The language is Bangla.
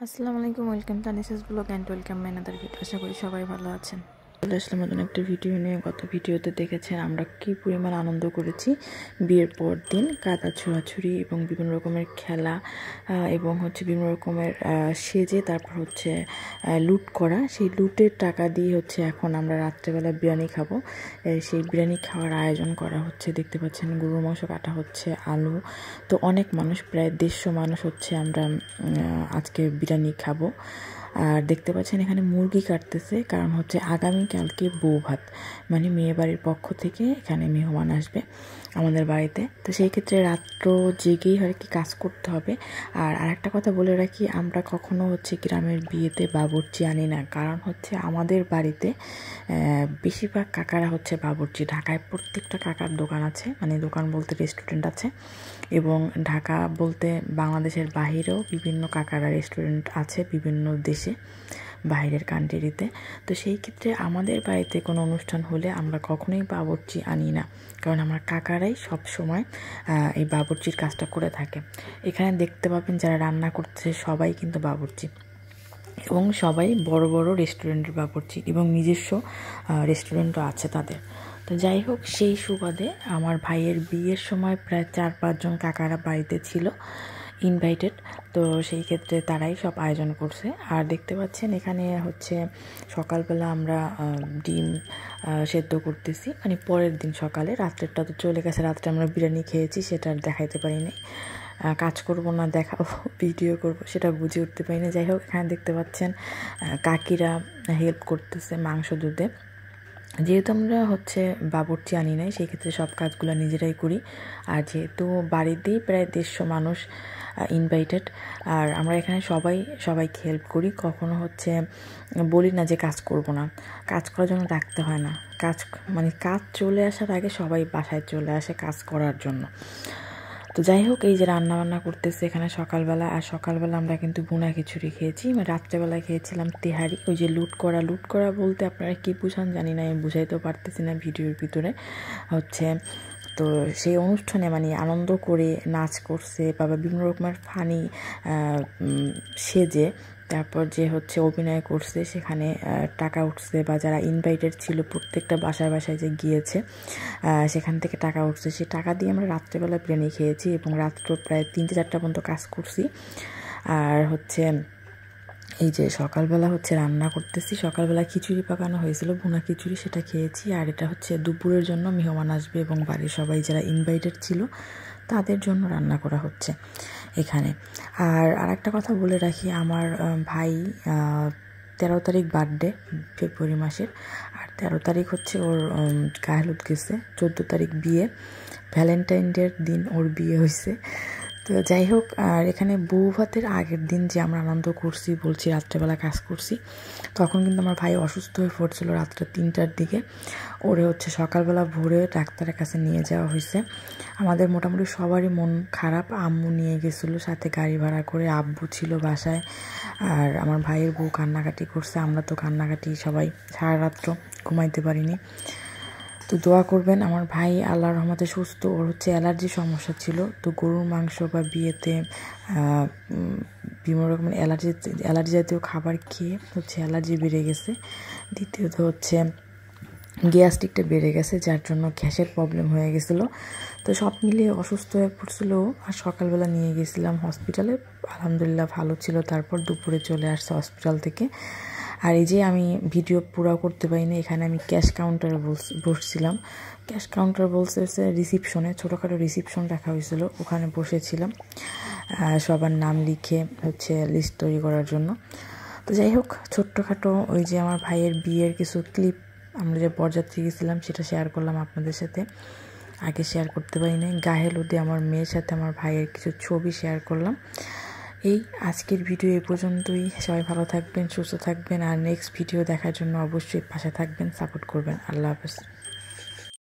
আসসালামু আলাইকুম, welcome Tanisha's blog and welcome my another video. আশা করি সবাই ভালো আছেন। চলে আসলাম নতুন একটা ভিডিও নিয়ে। গত ভিডিওতে দেখেছেন আমরা কি পরিমাণ আনন্দ করেছি বিয়ের পর দিন। কাদা ছোঁড়াছুড়ি এবং বিভিন্ন রকমের খেলা এবং বিভিন্ন রকমের সেজে তারপর লুট করা। সেই লুটের টাকা দিয়ে এখন আমরা রাত্রেবেলা বিরিয়ানি খাবো। সেই বিরিয়ানি খাওয়ার আয়োজন করা হচ্ছে। দেখতে পাচ্ছেন গরুর মাংস কাটা হচ্ছে, আলু। তো অনেক মানুষ, প্রায় 150 মানুষ আমরা আজকে বিরিয়ানি খাবো। আর দেখতে পাচ্ছেন এখানে মুরগি কাটতেছে, কারণ আগামীকালকে বউ ভাত, মানে মেয়ে বাড়ির পক্ষ থেকে এখানে মেহমান আসবে আমাদের বাড়িতে। তো সেই ক্ষেত্রে রাত্র জেগেই কাজ করতে হবে। আর আরেকটা কথা বলে রাখি, আমরা কখনো গ্রামের বিয়েতে বাবুর্চি আনি না, কারণ আমাদের বাড়িতে বেশিরভাগ কাকারা বাবুর্চি। ঢাকায় প্রত্যেকটা কাকার দোকান আছে, মানে দোকান বলতে রেস্টুরেন্ট আছে, এবং ঢাকা বলতে বাংলাদেশের বাহিরেও বিভিন্ন কাকারা রেস্টুরেন্ট আছে বিভিন্ন দেশে, বাইরের কান্ট্রিতে। তো সেই ক্ষেত্রে আমাদের বাড়িতে কোনো অনুষ্ঠান হলে আমরা কখনোই বাবুর্চি আনি না, কারণ আমার কাকারাই সব সময় এই বাবুর্চির কাজটা করে থাকে। এখানে দেখতে পাবেন যারা রান্না করছে সবাই কিন্তু বাবুর্চি, এবং সবাই বড় বড় রেস্টুরেন্টের বাবুর্চি, এবং নিজস্ব রেস্টুরেন্টও আছে তাদের। তো যাই হোক, সেই সুবাদে আমার ভাইয়ের বিয়ের সময় প্রায় 4-5 জন কাকারা বাড়িতে ছিল ইনভাইটেড। তো সেই ক্ষেত্রে তারাই সব আয়োজন করছে। আর দেখতে পাচ্ছেন এখানে সকালবেলা আমরা ডিম সেদ্ধ করতেছি, মানে পরের দিন সকালে। রাত্রেরটা তো চলে গেছে, রাত্রে আমরা বিরিয়ানি খেয়েছি, সেটা আর দেখাইতে পারিনি। কাজ করব না দেখাবো, ভিডিও করব, সেটা বুঝে উঠতে পারি না। যাই হোক, এখানে দেখতে পাচ্ছেন কাকিরা হেল্প করতেছে মাংস দুধে। যেহেতু আমরা বাবুর্চি আনি নাই, সেই ক্ষেত্রে সব কাজগুলো নিজেরাই করি। আর যেহেতু বাড়িতেই প্রায় 150 মানুষ ইনভাইটেড, আর আমরা এখানে সবাইকে হেল্প করি। কখনো বলি না যে কাজ করব না, কাজ করার জন্য ডাকতে হয় না। কাজ চলে আসার আগে সবাই বাসায় চলে আসে কাজ করার জন্য। তো যাই হোক, এই যে রান্না বান্না করতেছে এখানে সকালবেলা। আর সকালবেলা আমরা কিন্তু ভুনা খিচুড়ি খেয়েছি, রাত্রেবেলা খেয়েছিলাম তেহারি। ওই যে লুট করা বলতে আপনারা কি বুঝান জানি না, আমি বুঝাইতেও পারতেছি না ভিডিওর ভিতরে। তো সেই অনুষ্ঠানে আনন্দ করে নাচ করছে, বা বিভিন্ন রকমের ফানি সেজে তারপর যে অভিনয় করছে, সেখানে টাকা উঠছে, বা যারা ইনভাইটেড ছিল প্রত্যেকটা বাসায় বাসায় যে গিয়েছে সেখান থেকে টাকা উঠছে। সেই টাকা দিয়ে আমরা রাত্রেবেলা বিরিয়ানি খেয়েছি, এবং রাত্র প্রায় 3-4টা পর্যন্ত কাজ করছি। আর এই যে সকালবেলা রান্না করতেছি। সকালবেলা খিচুড়ি পাকানো হয়েছিল, ভুনা খিচুড়ি, সেটা খেয়েছি। আর এটা দুপুরের জন্য মেহমান আসবে, এবং বাড়ির সবাই যারা ইনভাইটেড ছিল তাদের জন্য রান্না করা হচ্ছে এখানে। আর আরেকটা কথা বলে রাখি, আমার ভাই 13 তারিখ বার্থডে, ফেব্রুয়ারি মাসের। আর 13 তারিখ ওর গায়ে হলুদ গেছে, 14 তারিখ বিয়ে, ভ্যালেন্টাইন ডের দিন ওর বিয়ে হয়েছে। তো যাই হোক, আর এখানে বউ ভাতের আগের দিন যে আমরা আনন্দ করছি বলছি, রাত্রেবেলা কাজ করছি, তখন কিন্তু আমার ভাই অসুস্থ হয়ে পড়ছিল রাত্রে 3টার দিকে। ওরে সকালবেলা ভোরে ডাক্তারের কাছে নিয়ে যাওয়া হয়েছে। আমাদের মোটামুটি সবারই মন খারাপ। আম্মু নিয়ে গেছিলো সাথে গাড়ি ভাড়া করে, আব্বু ছিল বাসায়, আর আমার ভাইয়ের বউ কান্নাকাটি করছে। আমরা তো কান্নাকাটি সবাই, সারা রাত্র ঘুমাইতে পারিনি। তো দোয়া করবেন, আমার ভাই আল্লাহর রহমতে সুস্থ। ওর অ্যালার্জির সমস্যা ছিল, তো গরুর মাংস বা বিয়েতে বিভিন্ন রকমের অ্যালার্জি জাতীয় খাবার খেয়ে অ্যালার্জি বেড়ে গেছে। দ্বিতীয়ত গ্যাস্ট্রিকটা বেড়ে গেছে, যার জন্য গ্যাসের প্রবলেম হয়ে গেছিলো। তো সব মিলিয়ে অসুস্থ হয়ে পড়ছিল। আর সকালবেলা নিয়ে গেছিলাম হসপিটালে, আলহামদুলিল্লাহ ভালো ছিল। তারপর দুপুরে চলে আসছে হসপিটাল থেকে। আর এই যে আমি ভিডিও পুরো করতে পারিনি, এখানে আমি ক্যাশ কাউন্টারে বসছিলাম। ক্যাশ কাউন্টার বলছে রিসিপশনে, ছোটোখাটো রিসিপশন রাখা হয়েছিল, ওখানে বসেছিলাম সবার নাম লিখে লিস্ট তৈরি করার জন্য। তো যাই হোক, ছোট্টখাটো ওই যে আমার ভাইয়ের বিয়ের কিছু ক্লিপ, আমরা যে বরযাত্রী গেছিলাম সেটা শেয়ার করলাম আপনাদের সাথে, আগে শেয়ার করতে পারি নাই। গায়ে হলুদে আমার মেয়ের সাথে আমার ভাইয়ের কিছু ছবি শেয়ার করলাম। এই আজকের ভিডিও এই পর্যন্তই। সবাই ভালো থাকবেন, সুস্থ থাকবেন, আর নেক্সট ভিডিও দেখার জন্য অবশ্যই পাশে থাকবেন, সাপোর্ট করবেন। আল্লাহ হাফেজ।